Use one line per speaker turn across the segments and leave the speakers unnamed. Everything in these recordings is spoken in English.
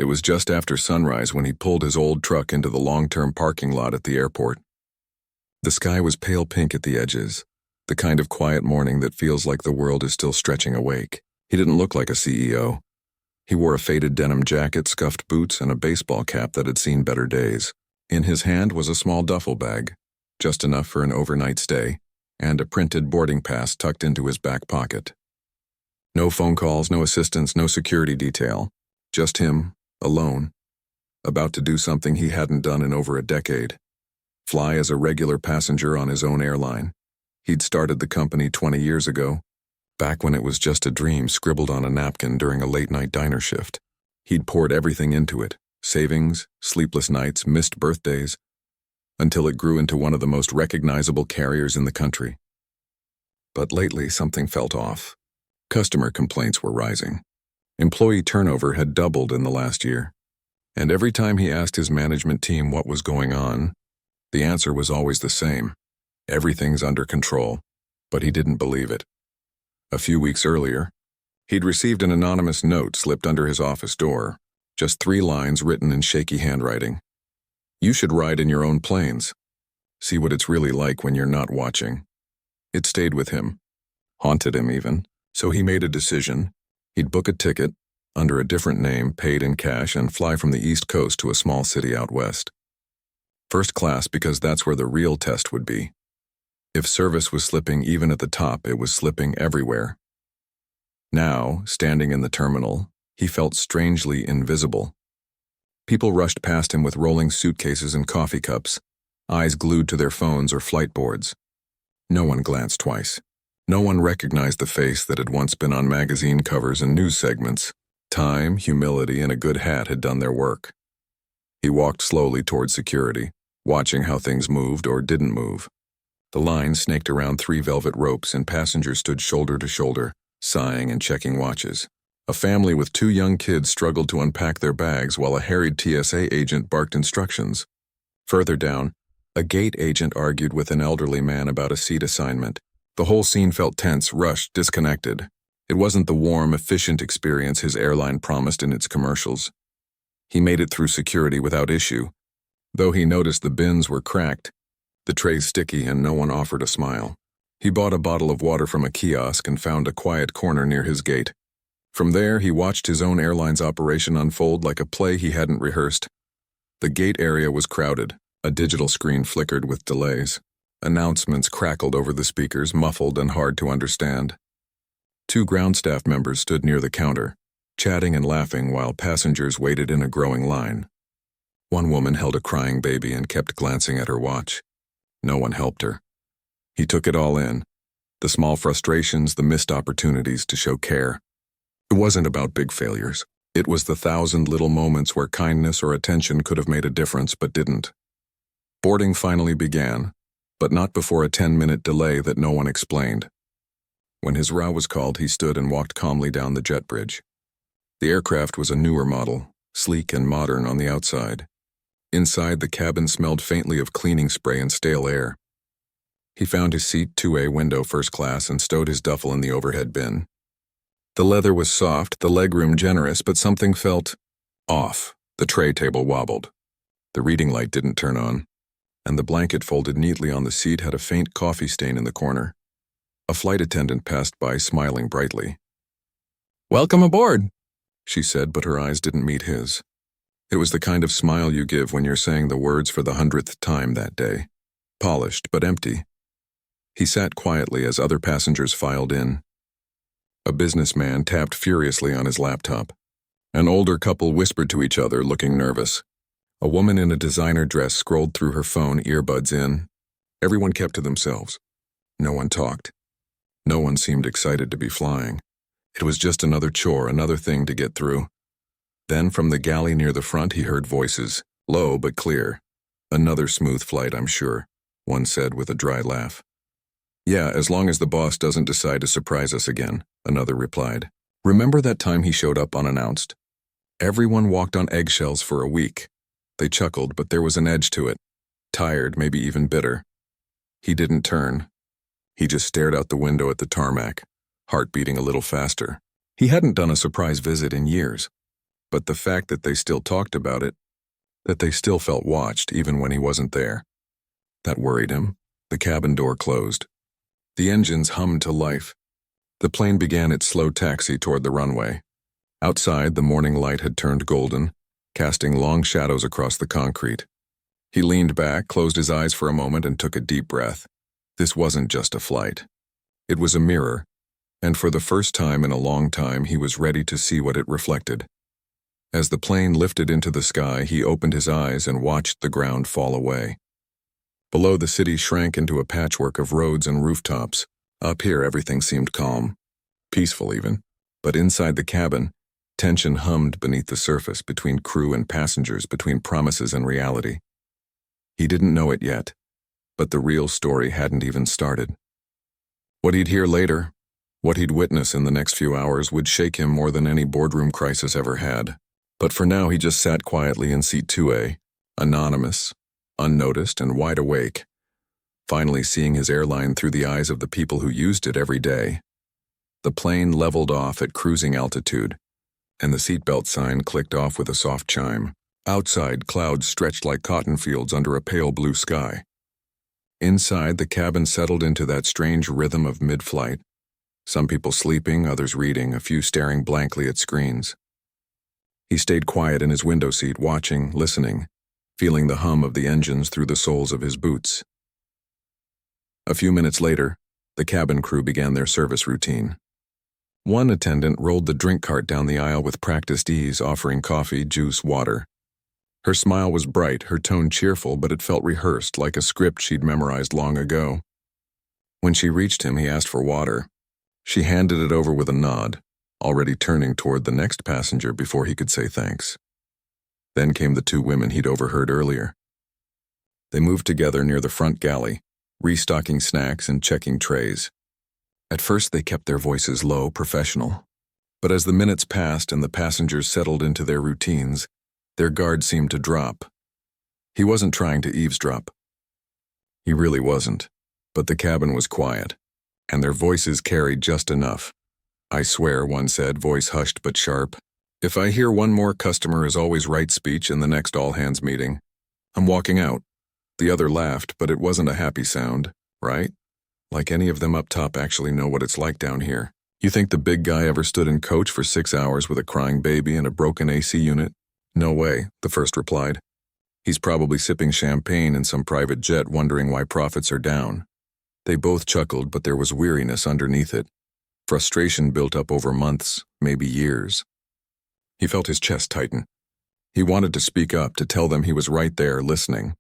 It was just after sunrise when he pulled his old truck into the long-term parking lot at the airport. The sky was pale pink at the edges, the kind of quiet morning that feels like the world is still stretching awake. He didn't look like a CEO. He wore a faded denim jacket, scuffed boots, and a baseball cap that had seen better days. In his hand was a small duffel bag, just enough for an overnight stay, and a printed boarding pass tucked into his back pocket. No phone calls, no assistants, no security detail. Just him, alone, about to do something he hadn't done in over a decade. Fly as a regular passenger on his own airline. He'd started the company 20 years ago, back when it was just a dream scribbled on a napkin during a late-night diner shift. He'd poured everything into it, savings, sleepless nights, missed birthdays, until it grew into one of the most recognizable carriers in the country. But lately, something felt off. Customer complaints were rising. Employee turnover had doubled in the last year. And every time he asked his management team what was going on, the answer was always the same. Everything's under control. But he didn't believe it. A few weeks earlier, he'd received an anonymous note slipped under his office door, just 3 lines written in shaky handwriting. You should ride in your own planes. See what it's really like when you're not watching. It stayed with him, haunted him even, so he made a decision. He'd book a ticket, under a different name, paid in cash, and fly from the East Coast to a small city out west. First class because that's where the real test would be. If service was slipping even at the top, it was slipping everywhere. Now, standing in the terminal, he felt strangely invisible. People rushed past him with rolling suitcases and coffee cups, eyes glued to their phones or flight boards. No one glanced twice. No one recognized the face that had once been on magazine covers and news segments. Time, humility, and a good hat had done their work. He walked slowly toward security, watching how things moved or didn't move. The line snaked around 3 velvet ropes and passengers stood shoulder to shoulder, sighing and checking watches. A family with 2 young kids struggled to unpack their bags while a harried TSA agent barked instructions. Further down, a gate agent argued with an elderly man about a seat assignment. The whole scene felt tense, rushed, disconnected. It wasn't the warm, efficient experience his airline promised in its commercials. He made it through security without issue, though he noticed the bins were cracked, the trays sticky, and no one offered a smile. He bought a bottle of water from a kiosk and found a quiet corner near his gate. From there, he watched his own airline's operation unfold like a play he hadn't rehearsed. The gate area was crowded. A digital screen flickered with delays. Announcements crackled over the speakers, muffled and hard to understand. 2 ground staff members stood near the counter, chatting and laughing while passengers waited in a growing line. One woman held a crying baby and kept glancing at her watch. No one helped her. He took it all in, the small frustrations, the missed opportunities to show care. It wasn't about big failures. It was the 1,000 little moments where kindness or attention could have made a difference but didn't. Boarding finally began, but not before a 10-minute delay that no one explained. When his row was called, he stood and walked calmly down the jet bridge. The aircraft was a newer model, sleek and modern on the outside. Inside, the cabin smelled faintly of cleaning spray and stale air. He found his seat 2A window first class and stowed his duffel in the overhead bin. The leather was soft, the legroom generous, but something felt off. The tray table wobbled. The reading light didn't turn on, and the blanket folded neatly on the seat had a faint coffee stain in the corner. A flight attendant passed by, smiling brightly. "Welcome aboard," she said, but her eyes didn't meet his. It was the kind of smile you give when you're saying the words for the 100th time that day. Polished, but empty. He sat quietly as other passengers filed in. A businessman tapped furiously on his laptop. An older couple whispered to each other, looking nervous. A woman in a designer dress scrolled through her phone, earbuds in. Everyone kept to themselves. No one talked. No one seemed excited to be flying. It was just another chore, another thing to get through. Then from the galley near the front he heard voices, low but clear. "Another smooth flight, I'm sure," one said with a dry laugh. "Yeah, as long as the boss doesn't decide to surprise us again," another replied. "Remember that time he showed up unannounced? Everyone walked on eggshells for a week." They chuckled, but there was an edge to it. Tired, maybe even bitter. He didn't turn. He just stared out the window at the tarmac, heart beating a little faster. He hadn't done a surprise visit in years. But the fact that they still talked about it, that they still felt watched even when he wasn't there, that worried him. The cabin door closed. The engines hummed to life. The plane began its slow taxi toward the runway. Outside, the morning light had turned golden, casting long shadows across the concrete. He leaned back, closed his eyes for a moment, and took a deep breath. This wasn't just a flight. It was a mirror, and for the first time in a long time, he was ready to see what it reflected. As the plane lifted into the sky, he opened his eyes and watched the ground fall away. Below, the city shrank into a patchwork of roads and rooftops. Up here, everything seemed calm, peaceful even. But inside the cabin, tension hummed beneath the surface, between crew and passengers, between promises and reality. He didn't know it yet, but the real story hadn't even started. What he'd hear later, what he'd witness in the next few hours, would shake him more than any boardroom crisis ever had. But for now, he just sat quietly in seat 2A, anonymous, unnoticed, and wide awake, finally seeing his airline through the eyes of the people who used it every day. The plane leveled off at cruising altitude, and the seatbelt sign clicked off with a soft chime. Outside, clouds stretched like cotton fields under a pale blue sky. Inside, the cabin settled into that strange rhythm of mid-flight. Some people sleeping, others reading, a few staring blankly at screens. He stayed quiet in his window seat, watching, listening, feeling the hum of the engines through the soles of his boots. A few minutes later, the cabin crew began their service routine. One attendant rolled the drink cart down the aisle with practiced ease, offering coffee, juice, water. Her smile was bright, her tone cheerful, but it felt rehearsed, like a script she'd memorized long ago. When she reached him, he asked for water. She handed it over with a nod, already turning toward the next passenger before he could say thanks. Then came the two women he'd overheard earlier. They moved together near the front galley, restocking snacks and checking trays. At first, they kept their voices low, professional. But as the minutes passed and the passengers settled into their routines, their guard seemed to drop. He wasn't trying to eavesdrop. He really wasn't. But the cabin was quiet, and their voices carried just enough. "I swear," one said, voice hushed but sharp, "if I hear one more customer is always right speech in the next all-hands meeting, I'm walking out." The other laughed, but it wasn't a happy sound, right? Like any of them up top actually know what it's like down here. You think the big guy ever stood in coach for 6 hours with a crying baby and a broken AC unit? No way, the first replied. He's probably sipping champagne in some private jet, wondering why profits are down. They both chuckled, but there was weariness underneath it. Frustration built up over months, maybe years. He felt his chest tighten. He wanted to speak up, to tell them he was right there, listening.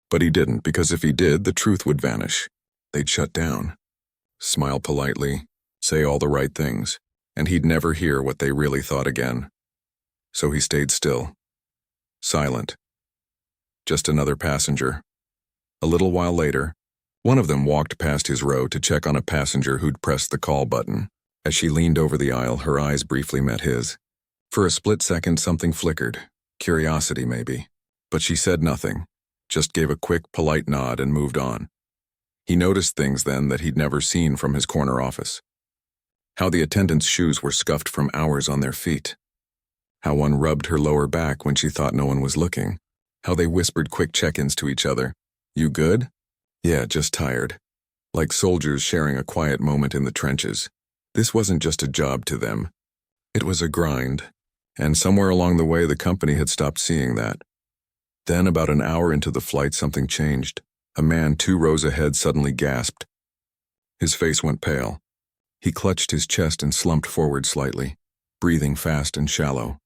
But he didn't, because if he did, the truth would vanish. They'd shut down, smile politely, say all the right things, and he'd never hear what they really thought again. So he stayed still, silent. Just another passenger. A little while later, one of them walked past his row to check on a passenger who'd pressed the call button. As she leaned over the aisle, her eyes briefly met his. For a split second, something flickered. Curiosity, maybe. But she said nothing, just gave a quick, polite nod and moved on. He noticed things then that he'd never seen from his corner office. How the attendants' shoes were scuffed from hours on their feet. How one rubbed her lower back when she thought no one was looking. How they whispered quick check-ins to each other. "You good?" "Yeah, just tired." Like soldiers sharing a quiet moment in the trenches. This wasn't just a job to them. It was a grind. And somewhere along the way, the company had stopped seeing that. Then, about an hour into the flight, something changed. A man 2 rows ahead suddenly gasped. His face went pale. He clutched his chest and slumped forward slightly, breathing fast and shallow.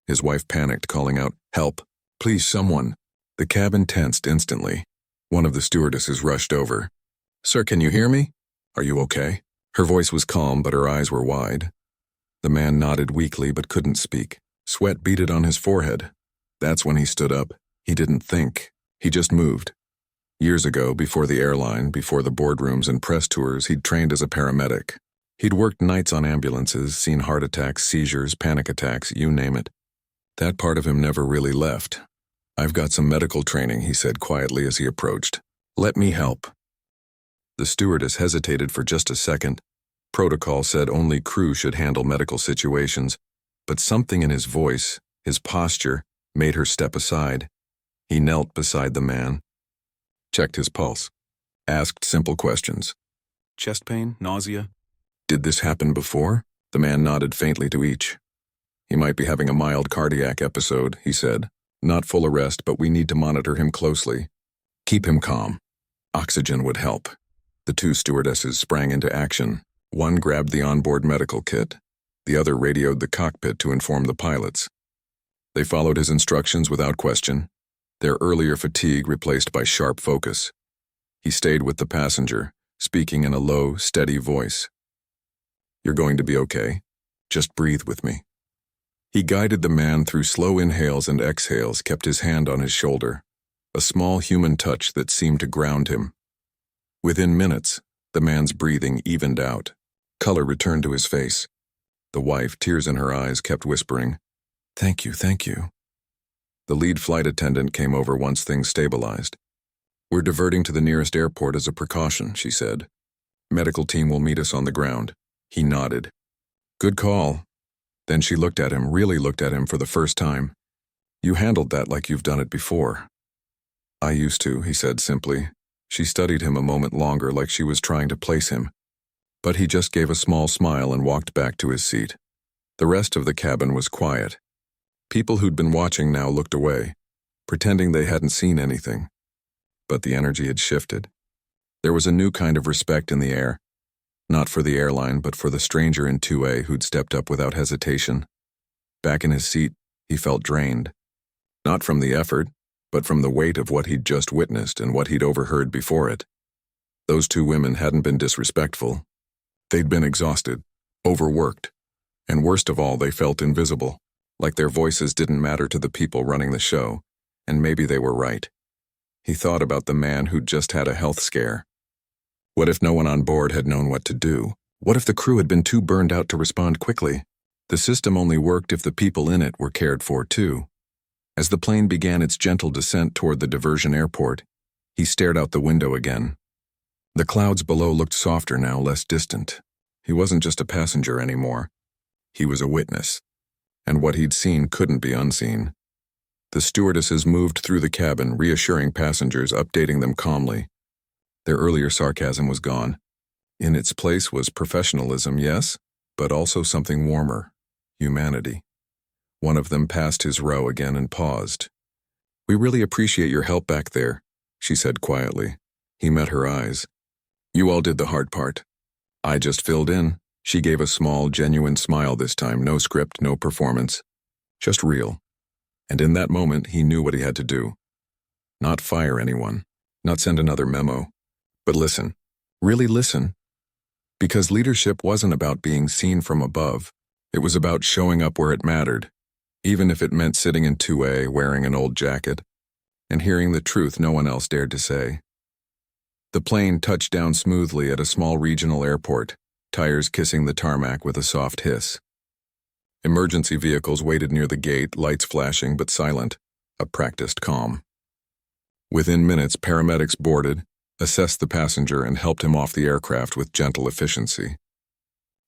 His wife panicked, calling out, "Help! Please, someone!" The cabin tensed instantly. One of the stewardesses rushed over. "Sir, can you hear me? Are you okay?" Her voice was calm, but her eyes were wide. The man nodded weakly but couldn't speak. Sweat beaded on his forehead. That's when he stood up. He didn't think. He just moved. Years ago, before the airline, before the boardrooms and press tours, he'd trained as a paramedic. He'd worked nights on ambulances, seen heart attacks, seizures, panic attacks, you name it. That part of him never really left. "I've got some medical training," he said quietly as he approached. "Let me help." The stewardess hesitated for just a second. Protocol said only crew should handle medical situations, but something in his voice, His posture made her step aside. He knelt beside the man, checked his pulse, asked simple questions.
Chest pain? Nausea?
Did this happen before? The man nodded faintly to each. He might be having a mild cardiac episode, he said. Not full arrest, but we need to monitor him closely. Keep him calm. Oxygen would help. The two stewardesses sprang into action. One grabbed the onboard medical kit. The other radioed the cockpit to inform the pilots. They followed his instructions without question, their earlier fatigue replaced by sharp focus. He stayed with the passenger, speaking in a low, steady voice. You're going to be okay. Just breathe with me. He guided the man through slow inhales and exhales, kept his hand on his shoulder, a small human touch that seemed to ground him. Within minutes, the man's breathing evened out. Color returned to his face. The wife, tears in her eyes, kept whispering, "Thank you, thank you." The lead flight attendant came over once things stabilized. "We're diverting to the nearest airport as a precaution," she said. "Medical team will meet us on the ground." He nodded. "Good call." Then she looked at him, really looked at him for the first time. "You handled that like you've done it before." "I used to," he said simply. She studied him a moment longer, like she was trying to place him. But he just gave a small smile and walked back to his seat. The rest of the cabin was quiet. People who'd been watching now looked away, pretending they hadn't seen anything. But the energy had shifted. There was a new kind of respect in the air, not for the airline, but for the stranger in 2A who'd stepped up without hesitation. Back in his seat, he felt drained. Not from the effort, but from the weight of what he'd just witnessed and what he'd overheard before it. Those two women hadn't been disrespectful. They'd been exhausted, overworked, and worst of all, they felt invisible, like their voices didn't matter to the people running the show, and maybe they were right. He thought about the man who'd just had a health scare. What if no one on board had known what to do? What if the crew had been too burned out to respond quickly? The system only worked if the people in it were cared for too. As the plane began its gentle descent toward the diversion airport, he stared out the window again. The clouds below looked softer now, less distant. He wasn't just a passenger anymore. He was a witness. And what he'd seen couldn't be unseen. The stewardesses moved through the cabin, reassuring passengers, updating them calmly. Their earlier sarcasm was gone. In its place was professionalism, yes, but also something warmer, humanity. One of them passed his row again and paused. "We really appreciate your help back there," she said quietly. He met her eyes. "You all did the hard part. I just filled in." She gave a small, genuine smile this time, no script, no performance. Just real. And in that moment, he knew what he had to do. Not fire anyone, not send another memo, but listen. Really listen. Because leadership wasn't about being seen from above. It was about showing up where it mattered, even if it meant sitting in 2A wearing an old jacket, and hearing the truth no one else dared to say. The plane touched down smoothly at a small regional airport, tires kissing the tarmac with a soft hiss. Emergency vehicles waited near the gate, lights flashing but silent, a practiced calm. Within minutes, paramedics boarded, assessed the passenger, and helped him off the aircraft with gentle efficiency.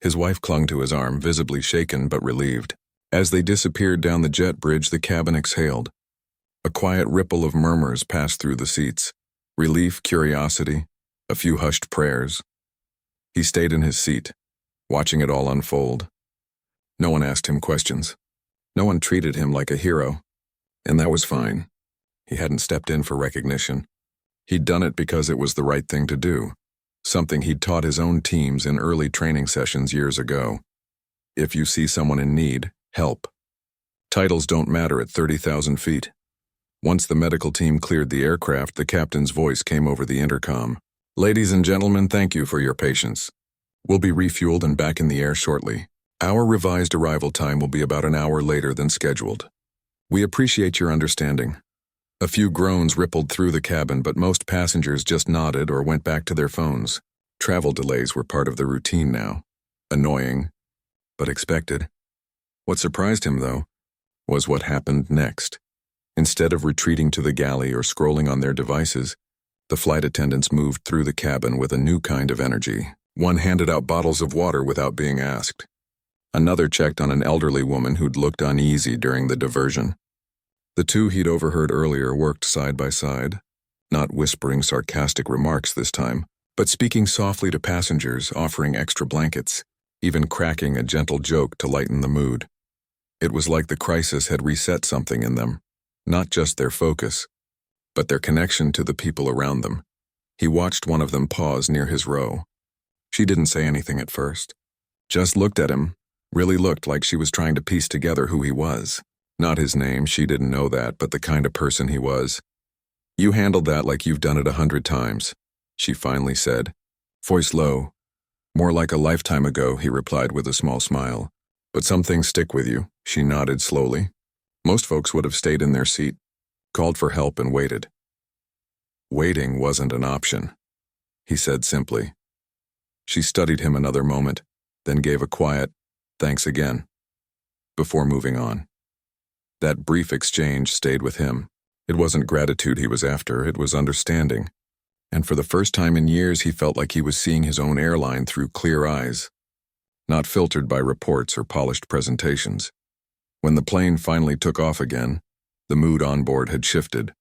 His wife clung to his arm, visibly shaken but relieved. As they disappeared down the jet bridge, the cabin exhaled. A quiet ripple of murmurs passed through the seats. Relief, curiosity, a few hushed prayers. He stayed in his seat, watching it all unfold. No one asked him questions. No one treated him like a hero. And that was fine. He hadn't stepped in for recognition. He'd done it because it was the right thing to do, something he'd taught his own teams in early training sessions years ago. If you see someone in need, help. Titles don't matter at 30,000 feet. Once the medical team cleared the aircraft, the captain's voice came over the intercom. "Ladies and gentlemen, thank you for your patience. We'll be refueled and back in the air shortly. Our revised arrival time will be about an hour later than scheduled. We appreciate your understanding." A few groans rippled through the cabin, but most passengers just nodded or went back to their phones. Travel delays were part of the routine now. Annoying, but expected. What surprised him, though, was what happened next. Instead of retreating to the galley or scrolling on their devices, the flight attendants moved through the cabin with a new kind of energy. One handed out bottles of water without being asked. Another checked on an elderly woman who'd looked uneasy during the diversion. The two he'd overheard earlier worked side by side, not whispering sarcastic remarks this time, but speaking softly to passengers, offering extra blankets, even cracking a gentle joke to lighten the mood. It was like the crisis had reset something in them, not just their focus, but their connection to the people around them. He watched one of them pause near his row. She didn't say anything at first, just looked at him, really looked like she was trying to piece together who he was. Not his name, she didn't know that, but the kind of person he was. "You handled that like you've done it 100 times, she finally said, voice low. "More like a lifetime ago," he replied with a small smile. "But some things stick with you," she nodded slowly. Most folks would have stayed in their seat, called for help and waited. Waiting wasn't an option, he said simply. She studied him another moment, then gave a quiet, "Thanks again," before moving on. That brief exchange stayed with him. It wasn't gratitude he was after, it was understanding. And for the first time in years, he felt like he was seeing his own airline through clear eyes, not filtered by reports or polished presentations. When the plane finally took off again, the mood on board had shifted.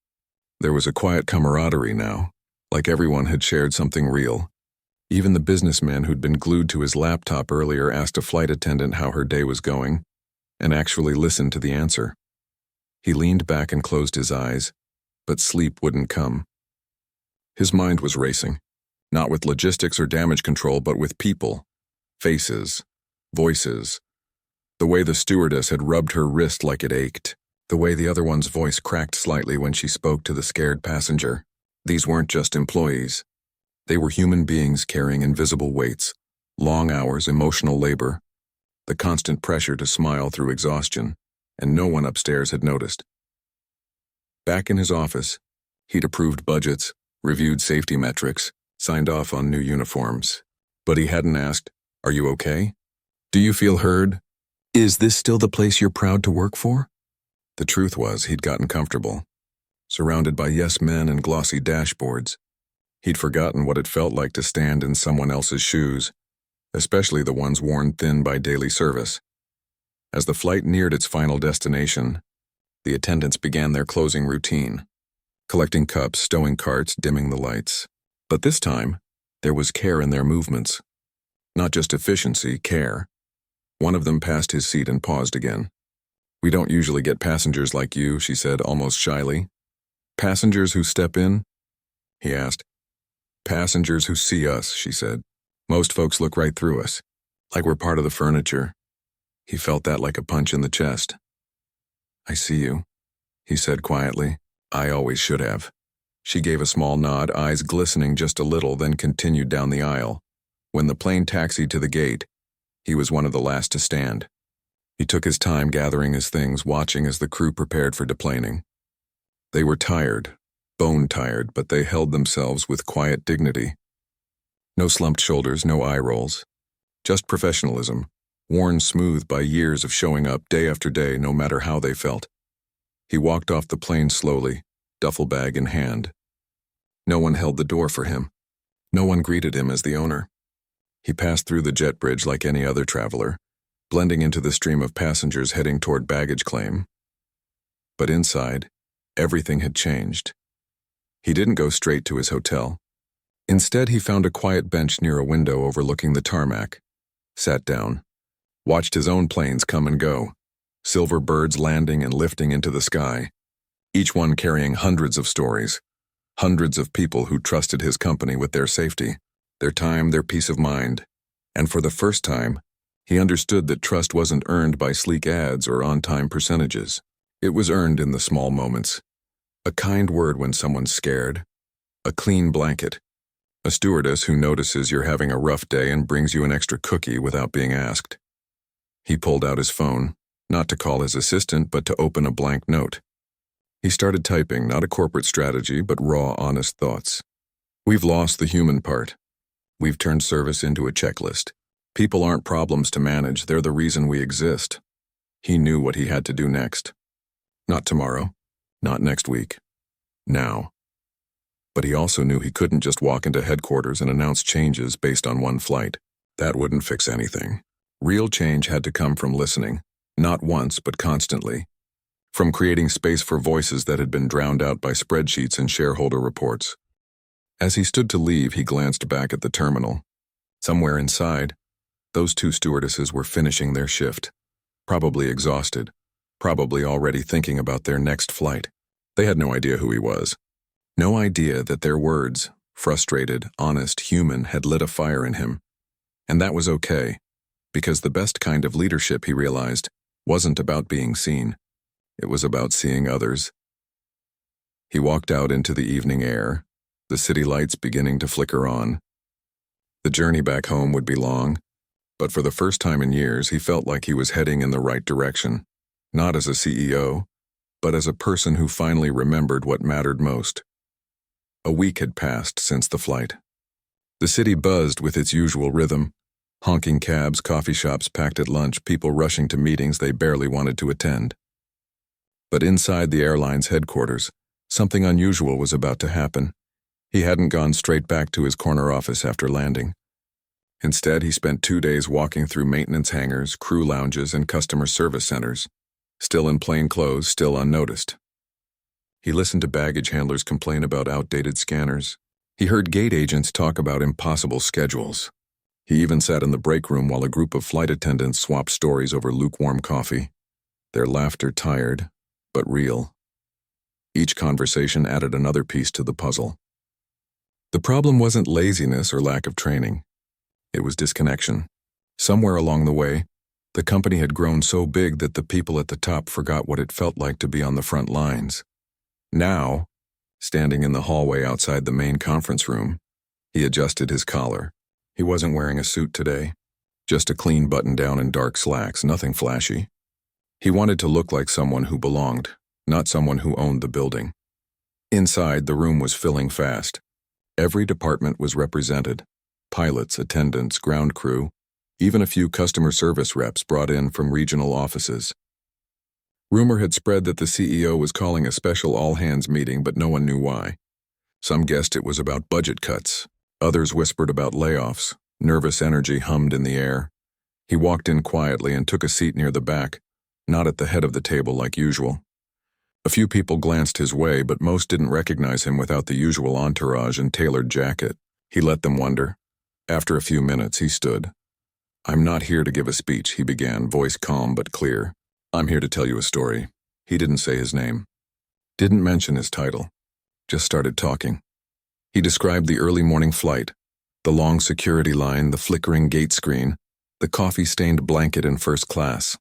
There was a quiet camaraderie now, like everyone had shared something real. Even the businessman who'd been glued to his laptop earlier asked a flight attendant how her day was going, and actually listened to the answer. He leaned back and closed his eyes, but sleep wouldn't come. His mind was racing, not with logistics or damage control, but with people, faces, voices. The way the stewardess had rubbed her wrist like it ached, the way the other one's voice cracked slightly when she spoke to the scared passenger. These weren't just employees. They were human beings carrying invisible weights, long hours, emotional labor, the constant pressure to smile through exhaustion, and no one upstairs had noticed. Back in his office, he'd approved budgets, reviewed safety metrics, signed off on new uniforms. But he hadn't asked, "Are you okay? Do you feel heard? Is this still the place you're proud to work for?" The truth was, he'd gotten comfortable, surrounded by yes men and glossy dashboards. He'd forgotten what it felt like to stand in someone else's shoes, especially the ones worn thin by daily service. As the flight neared its final destination, the attendants began their closing routine, collecting cups, stowing carts, dimming the lights. But this time, there was care in their movements. Not just efficiency, care. One of them passed his seat and paused again. "We don't usually get passengers like you," she said almost shyly. "Passengers who step in?" he asked. "Passengers who see us," she said. "Most folks look right through us, like we're part of the furniture." He felt that like a punch in the chest. "I see you," he said quietly. "I always should have." She gave a small nod, eyes glistening just a little, then continued down the aisle. When the plane taxied to the gate, he was one of the last to stand. He took his time gathering his things, watching as the crew prepared for deplaning. They were tired, bone-tired, but they held themselves with quiet dignity. No slumped shoulders, no eye rolls. Just professionalism, worn smooth by years of showing up day after day, no matter how they felt. He walked off the plane slowly, duffel bag in hand. No one held the door for him. No one greeted him as the owner. He passed through the jet bridge like any other traveler, blending into the stream of passengers heading toward baggage claim. But inside, everything had changed. He didn't go straight to his hotel. Instead, he found a quiet bench near a window overlooking the tarmac, sat down, watched his own planes come and go, silver birds landing and lifting into the sky, each one carrying hundreds of stories, hundreds of people who trusted his company with their safety, their time, their peace of mind. And for the first time, he understood that trust wasn't earned by sleek ads or on-time percentages. It was earned in the small moments. A kind word when someone's scared, a clean blanket, a stewardess who notices you're having a rough day and brings you an extra cookie without being asked. He pulled out his phone, not to call his assistant, but to open a blank note. He started typing, not a corporate strategy, but raw, honest thoughts. "We've lost the human part. We've turned service into a checklist. People aren't problems to manage, they're the reason we exist." He knew what he had to do next. Not tomorrow, not next week, now. But he also knew he couldn't just walk into headquarters and announce changes based on one flight. That wouldn't fix anything. Real change had to come from listening, not once but constantly, from creating space for voices that had been drowned out by spreadsheets and shareholder reports. As he stood to leave, he glanced back at the terminal. Somewhere inside, those two stewardesses were finishing their shift, probably exhausted, probably already thinking about their next flight. They had no idea who he was. No idea that their words, frustrated, honest, human, had lit a fire in him. And that was okay, because the best kind of leadership, he realized, wasn't about being seen. It was about seeing others. He walked out into the evening air, the city lights beginning to flicker on. The journey back home would be long, but for the first time in years, he felt like he was heading in the right direction, not as a CEO, but as a person who finally remembered what mattered most. A week had passed since the flight. The city buzzed with its usual rhythm: honking cabs, coffee shops packed at lunch, people rushing to meetings they barely wanted to attend. But inside the airline's headquarters, something unusual was about to happen. He hadn't gone straight back to his corner office after landing. Instead, he spent 2 days walking through maintenance hangars, crew lounges, and customer service centers, still in plain clothes, still unnoticed. He listened to baggage handlers complain about outdated scanners. He heard gate agents talk about impossible schedules. He even sat in the break room while a group of flight attendants swapped stories over lukewarm coffee, their laughter tired, but real. Each conversation added another piece to the puzzle. The problem wasn't laziness or lack of training. It was disconnection. Somewhere along the way, the company had grown so big that the people at the top forgot what it felt like to be on the front lines. Now, standing in the hallway outside the main conference room, he adjusted his collar. He wasn't wearing a suit today, just a clean button-down and dark slacks, nothing flashy. He wanted to look like someone who belonged, not someone who owned the building. Inside, the room was filling fast. Every department was represented: pilots, attendants, ground crew, even a few customer service reps brought in from regional offices. Rumor had spread that the CEO was calling a special all-hands meeting, but no one knew why. Some guessed it was about budget cuts. Others whispered about layoffs. Nervous energy hummed in the air. He walked in quietly and took a seat near the back, not at the head of the table like usual. A few people glanced his way, but most didn't recognize him without the usual entourage and tailored jacket. He let them wonder. After a few minutes, he stood. "I'm not here to give a speech," he began, voice calm but clear. "I'm here to tell you a story." He didn't say his name. Didn't mention his title. Just started talking. He described the early morning flight, the long security line, the flickering gate screen, the coffee-stained blanket in first class.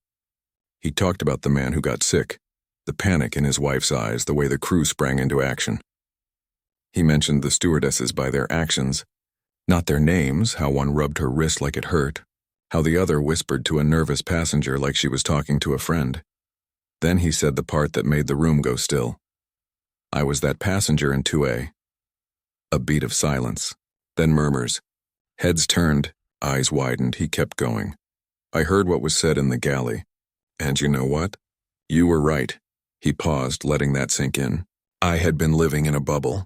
He talked about the man who got sick, the panic in his wife's eyes, the way the crew sprang into action. He mentioned the stewardesses by their actions, not their names, how one rubbed her wrist like it hurt, how the other whispered to a nervous passenger like she was talking to a friend. Then he said the part that made the room go still. "I was that passenger in 2A. A beat of silence, then murmurs. Heads turned, eyes widened, he kept going. "I heard what was said in the galley. And you know what? You were right." He paused, letting that sink in. "I had been living in a bubble.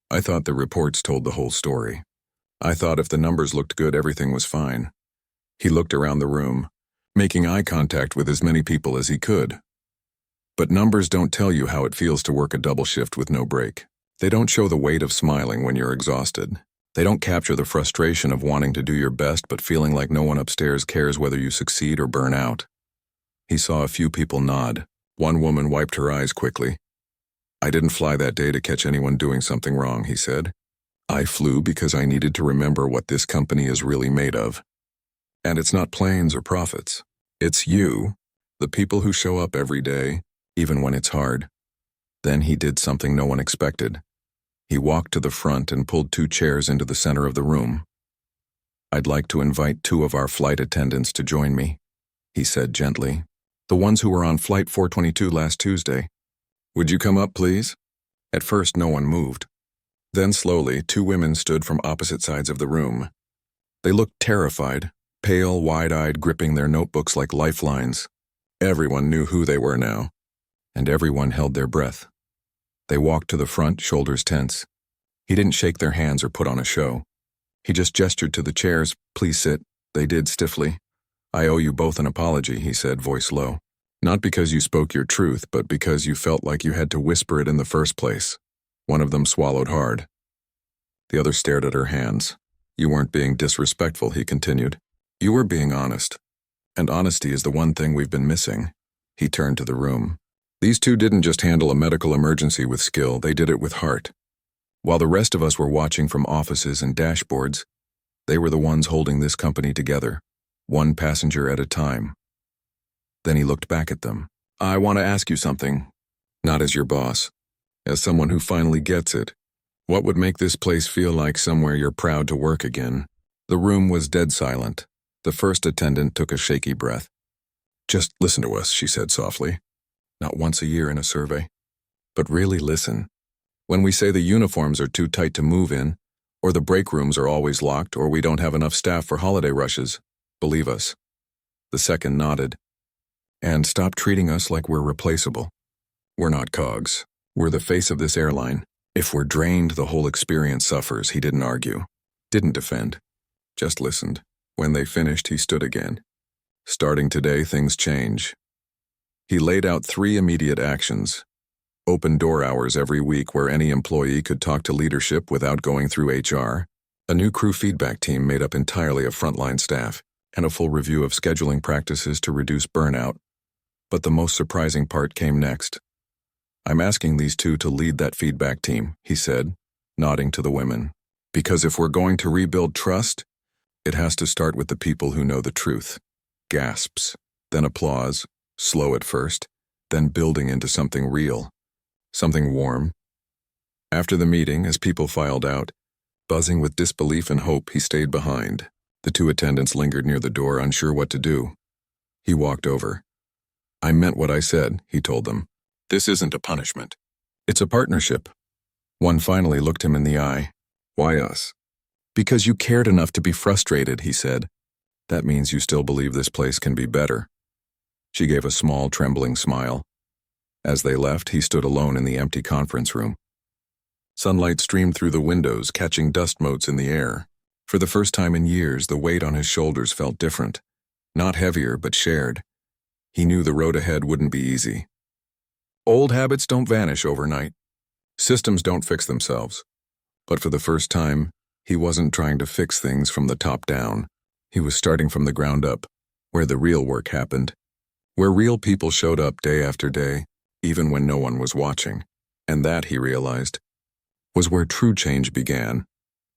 I thought the reports told the whole story. I thought if the numbers looked good, everything was fine." He looked around the room, making eye contact with as many people as he could. But numbers don't tell you how it feels to work a double shift with no break. They don't show the weight of smiling when you're exhausted. They don't capture the frustration of wanting to do your best but feeling like no one upstairs cares whether you succeed or burn out. He saw a few people nod. One woman wiped her eyes quickly. "I didn't fly that day to catch anyone doing something wrong," he said. "I flew because I needed to remember what this company is really made of. And it's not planes or profits. It's you, the people who show up every day, even when it's hard." Then he did something no one expected. He walked to the front and pulled 2 chairs into the center of the room. "I'd like to invite 2 of our flight attendants to join me," he said gently. "The ones who were on Flight 422 last Tuesday. Would you come up, please?" At first, no one moved. Then slowly, 2 women stood from opposite sides of the room. They looked terrified, pale, wide-eyed, gripping their notebooks like lifelines. Everyone knew who they were now, and everyone held their breath. They walked to the front, shoulders tense. He didn't shake their hands or put on a show. He just gestured to the chairs. "Please sit." They did stiffly. "I owe you both an apology," he said, voice low. "Not because you spoke your truth, but because you felt like you had to whisper it in the first place." One of them swallowed hard. The other stared at her hands. "You weren't being disrespectful," he continued. "You were being honest. And honesty is the one thing we've been missing." He turned to the room. These two didn't just handle a medical emergency with skill, they did it with heart. While the rest of us were watching from offices and dashboards, they were the ones holding this company together, one passenger at a time. Then he looked back at them. "I want to ask you something. Not as your boss, as someone who finally gets it. What would make this place feel like somewhere you're proud to work again?" The room was dead silent. The first attendant took a shaky breath. "Just listen to us," she said softly. "Not once a year in a survey. But really listen. When we say the uniforms are too tight to move in, or the break rooms are always locked, or we don't have enough staff for holiday rushes, believe us." The second nodded. "And stop treating us like we're replaceable. We're not cogs. We're the face of this airline. If we're drained, the whole experience suffers." He didn't argue, didn't defend, just listened. When they finished, he stood again. "Starting today, things change." He laid out 3 immediate actions. Open door hours every week where any employee could talk to leadership without going through HR, a new crew feedback team made up entirely of frontline staff, and a full review of scheduling practices to reduce burnout. But the most surprising part came next. "I'm asking these two to lead that feedback team," he said, nodding to the women. "Because if we're going to rebuild trust, it has to start with the people who know the truth." Gasps, then applause, slow at first, then building into something real, something warm. After the meeting, as people filed out, buzzing with disbelief and hope, he stayed behind. The 2 attendants lingered near the door, unsure what to do. He walked over. "I meant what I said," he told them. "This isn't a punishment. It's a partnership." One finally looked him in the eye. "Why us?" "Because you cared enough to be frustrated," he said. "That means you still believe this place can be better." She gave a small, trembling smile. As they left, he stood alone in the empty conference room. Sunlight streamed through the windows, catching dust motes in the air. For the first time in years, the weight on his shoulders felt different. Not heavier, but shared. He knew the road ahead wouldn't be easy. Old habits don't vanish overnight. Systems don't fix themselves. But for the first time, he wasn't trying to fix things from the top down. He was starting from the ground up, where the real work happened. Where real people showed up day after day, even when no one was watching. And that, he realized, was where true change began.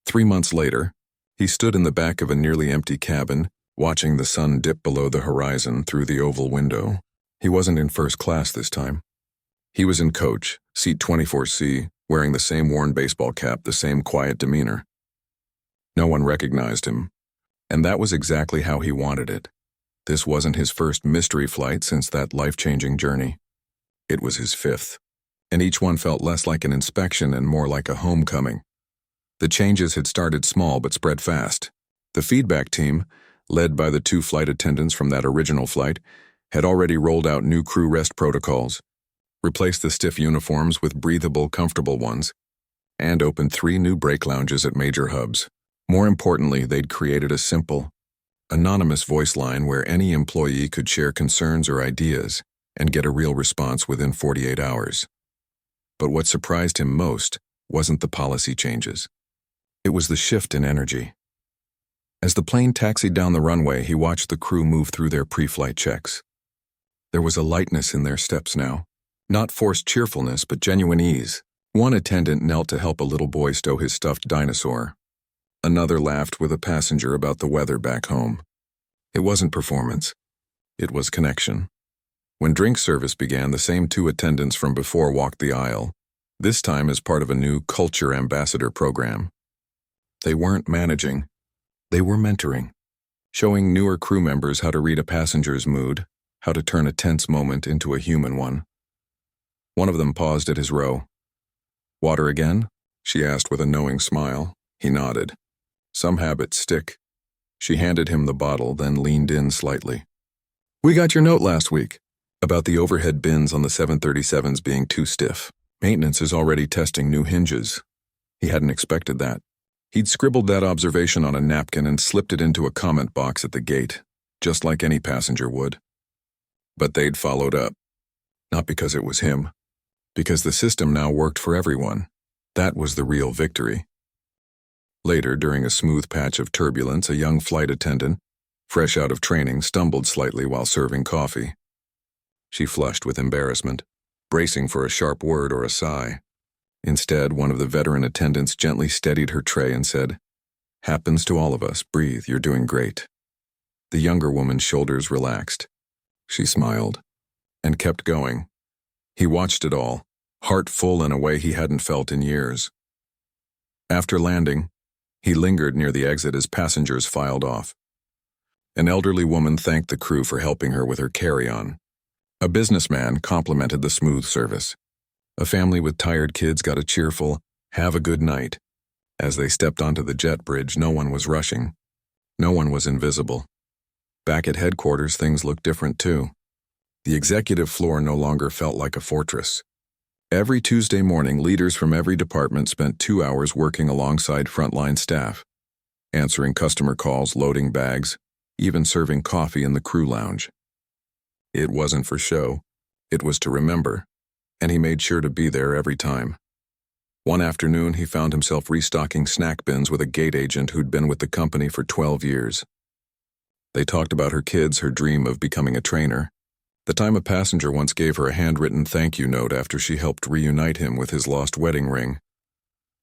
3 months later, he stood in the back of a nearly empty cabin, watching the sun dip below the horizon through the oval window. He wasn't in first class this time. He was in coach, seat 24C, wearing the same worn baseball cap, the same quiet demeanor. No one recognized him, and that was exactly how he wanted it. This wasn't his first mystery flight since that life-changing journey. It was his 5th, and each one felt less like an inspection and more like a homecoming. The changes had started small but spread fast. The feedback team, led by the 2 flight attendants from that original flight, had already rolled out new crew rest protocols, replaced the stiff uniforms with breathable, comfortable ones, and opened 3 new break lounges at major hubs. More importantly, they'd created a simple, anonymous voice line where any employee could share concerns or ideas and get a real response within 48 hours. But what surprised him most wasn't the policy changes. It was the shift in energy. As the plane taxied down the runway, he watched the crew move through their pre-flight checks. There was a lightness in their steps now. Not forced cheerfulness, but genuine ease. One attendant knelt to help a little boy stow his stuffed dinosaur. Another laughed with a passenger about the weather back home. It wasn't performance. It was connection. When drink service began, the same 2 attendants from before walked the aisle, this time as part of a new Culture Ambassador program. They weren't managing. They were mentoring, showing newer crew members how to read a passenger's mood, how to turn a tense moment into a human one. One of them paused at his row. "Water again?" she asked with a knowing smile. He nodded. "Some habits stick." She handed him the bottle, then leaned in slightly. "We got your note last week about the overhead bins on the 737s being too stiff. Maintenance is already testing new hinges." He hadn't expected that. He'd scribbled that observation on a napkin and slipped it into a comment box at the gate. just like any passenger would. But they'd followed up. Not because it was him. Because the system now worked for everyone. That was the real victory. Later, during a smooth patch of turbulence, a young flight attendant, fresh out of training, stumbled slightly while serving coffee. She flushed with embarrassment, bracing for a sharp word or a sigh. Instead, one of the veteran attendants gently steadied her tray and said, "Happens to all of us. Breathe, you're doing great." The younger woman's shoulders relaxed. She smiled and kept going. He watched it all, heart full in a way he hadn't felt in years. After landing, he lingered near the exit as passengers filed off. An elderly woman thanked the crew for helping her with her carry-on. A businessman complimented the smooth service. A family with tired kids got a cheerful, "Have a good night." As they stepped onto the jet bridge, no one was rushing. No one was invisible. Back at headquarters, things looked different too. The executive floor no longer felt like a fortress. Every Tuesday morning, leaders from every department spent 2 hours working alongside frontline staff, answering customer calls, loading bags, even serving coffee in the crew lounge. It wasn't for show, it was to remember, and he made sure to be there every time. One afternoon, he found himself restocking snack bins with a gate agent who'd been with the company for 12 years. They talked about her kids, her dream of becoming a trainer, the time a passenger once gave her a handwritten thank you note after she helped reunite him with his lost wedding ring.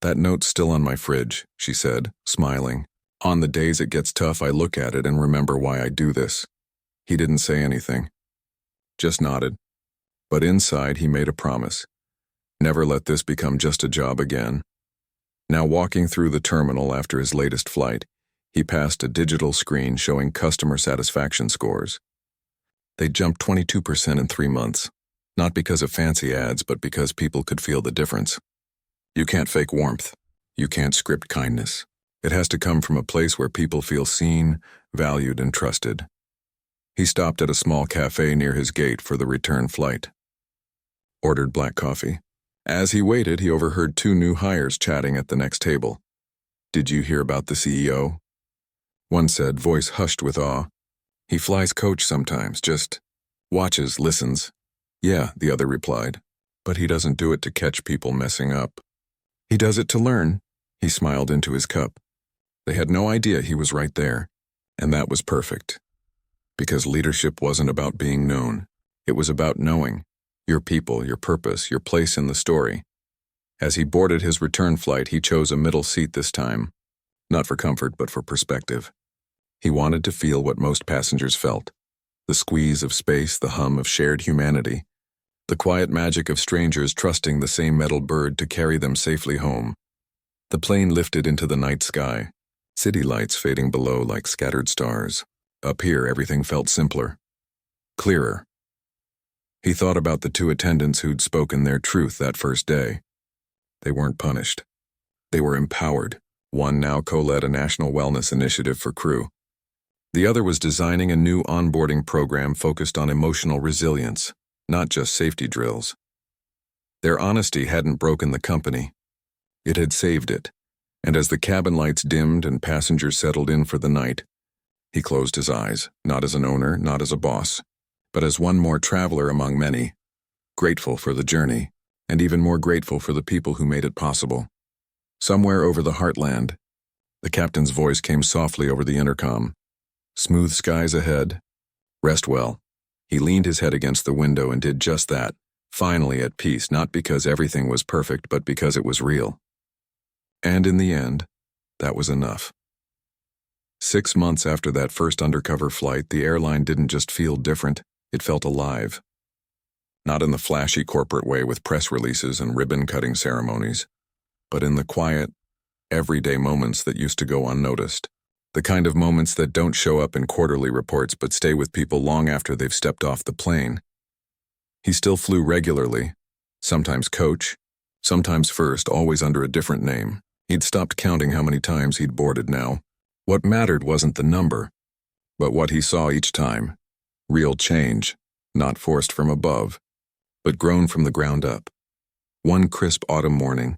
"That note's still on my fridge," she said, smiling. "On the days it gets tough, I look at it and remember why I do this." He didn't say anything, just nodded. But inside, he made a promise. Never let this become just a job again. Now walking through the terminal after his latest flight, he passed a digital screen showing customer satisfaction scores. They jumped 22% in 3 months, not because of fancy ads, but because people could feel the difference. You can't fake warmth. You can't script kindness. It has to come from a place where people feel seen, valued, and trusted. He stopped at a small cafe near his gate for the return flight. Ordered black coffee. As he waited, he overheard 2 new hires chatting at the next table. "Did you hear about the CEO?" One said, voice hushed with awe. "He flies coach sometimes, just watches, listens." "Yeah," the other replied, "but he doesn't do it to catch people messing up. He does it to learn." He smiled into his cup. They had no idea he was right there, and that was perfect. Because leadership wasn't about being known. It was about knowing your people, your purpose, your place in the story. As he boarded his return flight, he chose a middle seat this time, not for comfort, but for perspective. He wanted to feel what most passengers felt, the squeeze of space, the hum of shared humanity, the quiet magic of strangers trusting the same metal bird to carry them safely home. The plane lifted into the night sky, city lights fading below like scattered stars. Up here, everything felt simpler, clearer. He thought about the 2 attendants who'd spoken their truth that first day. They weren't punished. They were empowered. One now co-led a national wellness initiative for crew. The other was designing a new onboarding program focused on emotional resilience, not just safety drills. Their honesty hadn't broken the company. It had saved it, and as the cabin lights dimmed and passengers settled in for the night, he closed his eyes, not as an owner, not as a boss, but as one more traveler among many, grateful for the journey, and even more grateful for the people who made it possible. Somewhere over the heartland, the captain's voice came softly over the intercom. "Smooth skies ahead. Rest well." He leaned his head against the window and did just that, finally at peace, not because everything was perfect, but because it was real. And in the end, that was enough. 6 months after that first undercover flight, the airline didn't just feel different, it felt alive. Not in the flashy corporate way with press releases and ribbon-cutting ceremonies, but in the quiet, everyday moments that used to go unnoticed. The kind of moments that don't show up in quarterly reports but stay with people long after they've stepped off the plane. He still flew regularly, sometimes coach, sometimes first, always under a different name. He'd stopped counting how many times he'd boarded now. What mattered wasn't the number, but what he saw each time. Real change, not forced from above, but grown from the ground up. One crisp autumn morning,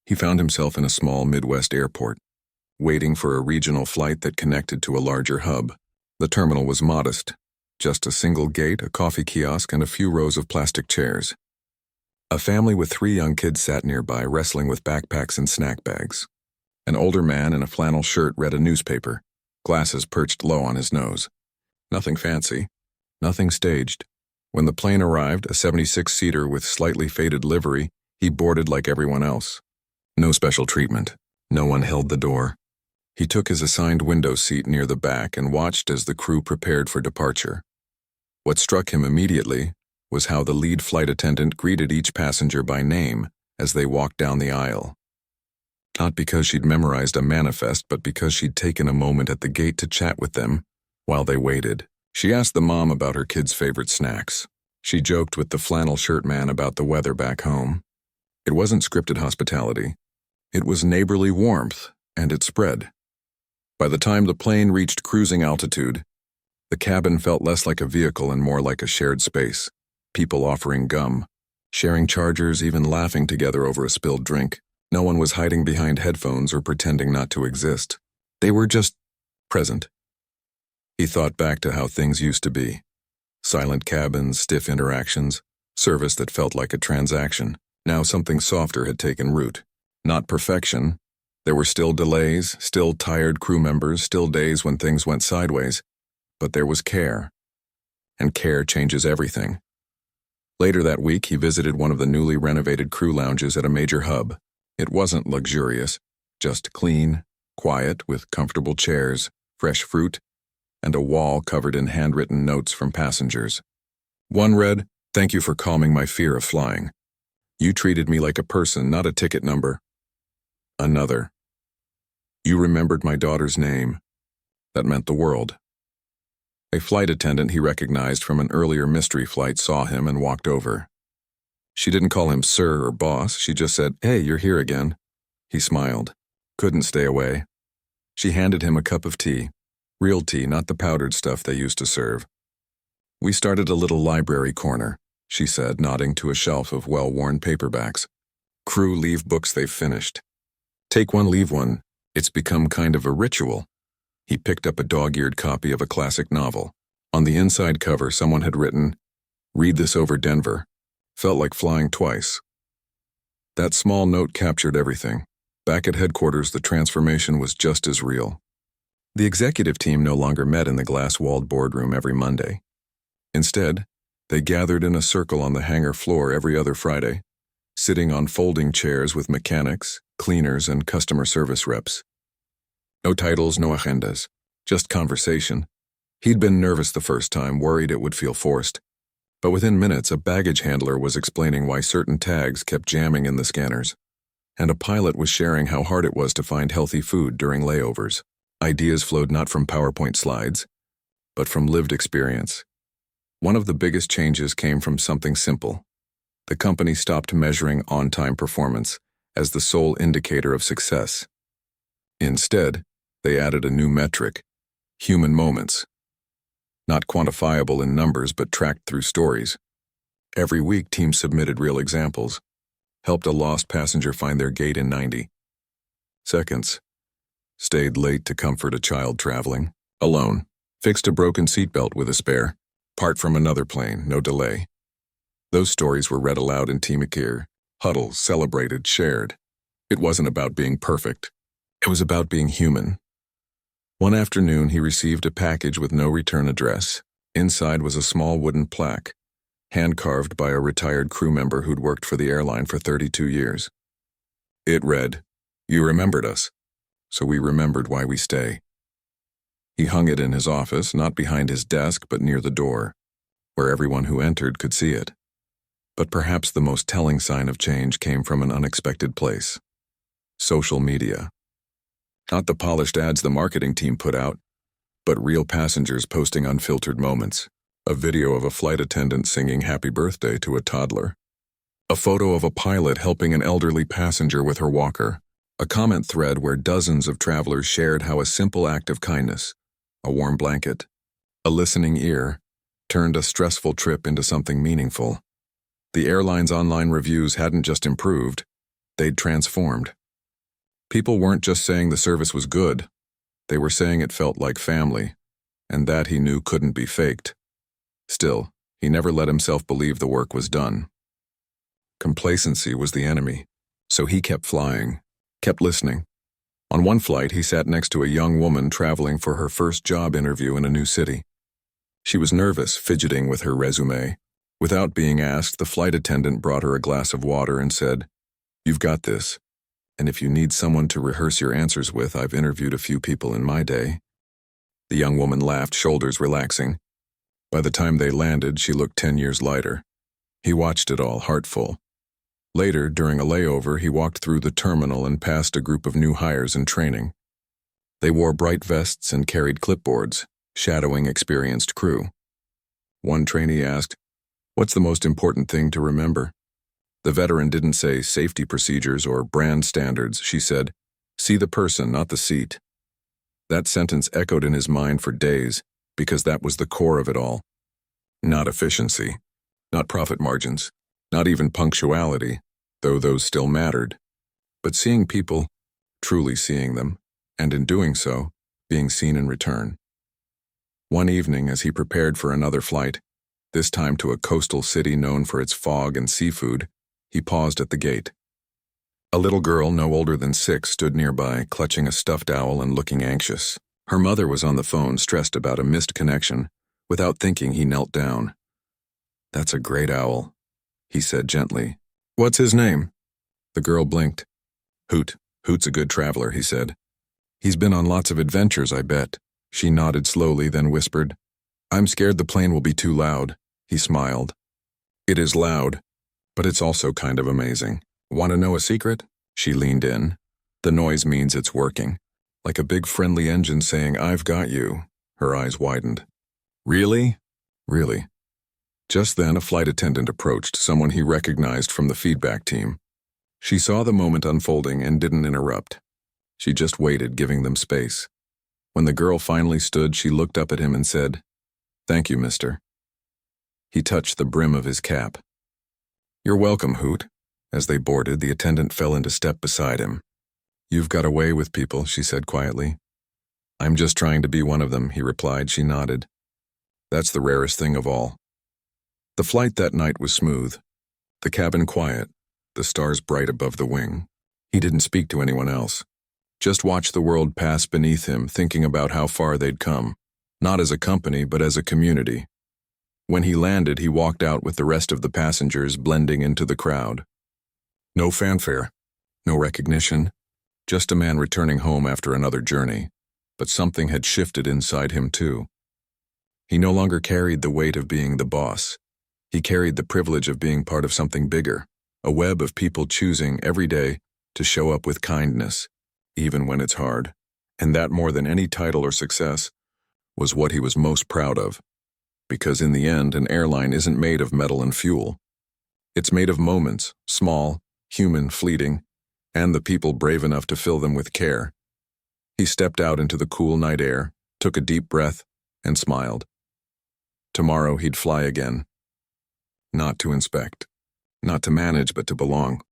he found himself in a small Midwest airport, waiting for a regional flight that connected to a larger hub. The terminal was modest. Just a single gate, a coffee kiosk, and a few rows of plastic chairs. A family with 3 young kids sat nearby, wrestling with backpacks and snack bags. An older man in a flannel shirt read a newspaper, glasses perched low on his nose. Nothing fancy, nothing staged. When the plane arrived, a 76-seater with slightly faded livery, he boarded like everyone else. No special treatment. No one held the door. He took his assigned window seat near the back and watched as the crew prepared for departure. What struck him immediately was how the lead flight attendant greeted each passenger by name as they walked down the aisle. Not because she'd memorized a manifest, but because she'd taken a moment at the gate to chat with them while they waited. She asked the mom about her kids' favorite snacks. She joked with the flannel shirt man about the weather back home. It wasn't scripted hospitality. It was neighborly warmth, and it spread. By the time the plane reached cruising altitude, the cabin felt less like a vehicle and more like a shared space. People offering gum, sharing chargers, even laughing together over a spilled drink. No one was hiding behind headphones or pretending not to exist. They were just present. He thought back to how things used to be. Silent cabins, stiff interactions, service that felt like a transaction. Now something softer had taken root. Not perfection. There were still delays, still tired crew members, still days when things went sideways. But there was care. And care changes everything. Later that week, he visited one of the newly renovated crew lounges at a major hub. It wasn't luxurious, just clean, quiet, with comfortable chairs, fresh fruit, and a wall covered in handwritten notes from passengers. One read, "Thank you for calming my fear of flying. You treated me like a person, not a ticket number." Another, "You remembered my daughter's name. That meant the world." A flight attendant he recognized from an earlier mystery flight saw him and walked over. She didn't call him sir or boss, she just said, "Hey, you're here again." He smiled. Couldn't stay away. She handed him a cup of tea. Real tea, not the powdered stuff they used to serve. "We started a little library corner," she said, nodding to a shelf of well-worn paperbacks. "Crew leave books they've finished. Take one, leave one. It's become kind of a ritual." He picked up a dog-eared copy of a classic novel. On the inside cover, someone had written, "Read this over Denver." Felt like flying twice. That small note captured everything. Back at headquarters, the transformation was just as real. The executive team no longer met in the glass-walled boardroom every Monday. Instead, they gathered in a circle on the hangar floor every other Friday, sitting on folding chairs with mechanics, cleaners, and customer service reps. No titles, no agendas, just conversation. He'd been nervous the first time, worried it would feel forced. But within minutes, a baggage handler was explaining why certain tags kept jamming in the scanners. And a pilot was sharing how hard it was to find healthy food during layovers. Ideas flowed not from PowerPoint slides, but from lived experience. One of the biggest changes came from something simple. The company stopped measuring on-time performance as the sole indicator of success. Instead, they added a new metric: human moments. Not quantifiable in numbers, but tracked through stories. Every week, teams submitted real examples. Helped a lost passenger find their gate in 90 seconds. Stayed late to comfort a child traveling. Alone. Fixed a broken seatbelt with a spare. Part from another plane, no delay. Those stories were read aloud in team ear. Huddles, celebrated, shared. It wasn't about being perfect. It was about being human. One afternoon, he received a package with no return address. Inside was a small wooden plaque, hand-carved by a retired crew member who'd worked for the airline for 32 years. It read, "You remembered us, so we remembered why we stay." He hung it in his office, not behind his desk, but near the door, where everyone who entered could see it. But perhaps the most telling sign of change came from an unexpected place: social media. Not the polished ads the marketing team put out, but real passengers posting unfiltered moments. A video of a flight attendant singing happy birthday to a toddler. A photo of a pilot helping an elderly passenger with her walker. A comment thread where dozens of travelers shared how a simple act of kindness, a warm blanket, a listening ear, turned a stressful trip into something meaningful. The airline's online reviews hadn't just improved, they'd transformed. People weren't just saying the service was good, they were saying it felt like family. and that he knew couldn't be faked. Still, he never let himself believe the work was done. Complacency was the enemy, so he kept flying, kept listening. On one flight, he sat next to a young woman traveling for her first job interview in a new city. She was nervous, fidgeting with her resume. Without being asked, the flight attendant brought her a glass of water and said, "You've got this. And if you need someone to rehearse your answers with, I've interviewed a few people in my day." The young woman laughed, shoulders relaxing. By the time they landed, she looked 10 years lighter. He watched it all, heart full. Later, during a layover, he walked through the terminal and passed a group of new hires in training. They wore bright vests and carried clipboards, shadowing experienced crew. One trainee asked, "What's the most important thing to remember?" The veteran didn't say safety procedures or brand standards. She said, "See the person, not the seat." That sentence echoed in his mind for days, because that was the core of it all. Not efficiency, not profit margins, not even punctuality, though those still mattered, but seeing people, truly seeing them, and in doing so, being seen in return. One evening, as he prepared for another flight, this time to a coastal city known for its fog and seafood, he paused at the gate. A little girl no older than 6 stood nearby, clutching a stuffed owl and looking anxious. Her mother was on the phone, stressed about a missed connection. Without thinking, he knelt down. "That's a great owl," he said gently. "What's his name?" The girl blinked. "Hoot. Hoot's a good traveler," he said. "He's been on lots of adventures, I bet." She nodded slowly, then whispered, "I'm scared the plane will be too loud." He smiled. "It is loud, but it's also kind of amazing. Want to know a secret?" She leaned in. "The noise means it's working. Like a big friendly engine saying, 'I've got you.'" Her eyes widened. "Really?" "Really." Just then, a flight attendant approached, someone he recognized from the feedback team. She saw the moment unfolding and didn't interrupt. She just waited, giving them space. When the girl finally stood, she looked up at him and said, "Thank you, mister." He touched the brim of his cap. "You're welcome, Hoot." As they boarded, the attendant fell into step beside him. "You've got a way with people," she said quietly. "I'm just trying to be one of them," he replied. She nodded. "That's the rarest thing of all." The flight that night was smooth. The cabin quiet, the stars bright above the wing. He didn't speak to anyone else. Just watched the world pass beneath him, thinking about how far they'd come, not as a company, but as a community. When he landed, he walked out with the rest of the passengers, blending into the crowd. No fanfare, no recognition, just a man returning home after another journey. But something had shifted inside him too. He no longer carried the weight of being the boss. He carried the privilege of being part of something bigger, a web of people choosing every day to show up with kindness, even when it's hard. And that, more than any title or success, was what he was most proud of. Because in the end, an airline isn't made of metal and fuel. It's made of moments, small, human, fleeting, and the people brave enough to fill them with care. He stepped out into the cool night air, took a deep breath, and smiled. Tomorrow he'd fly again. Not to inspect, not to manage, but to belong.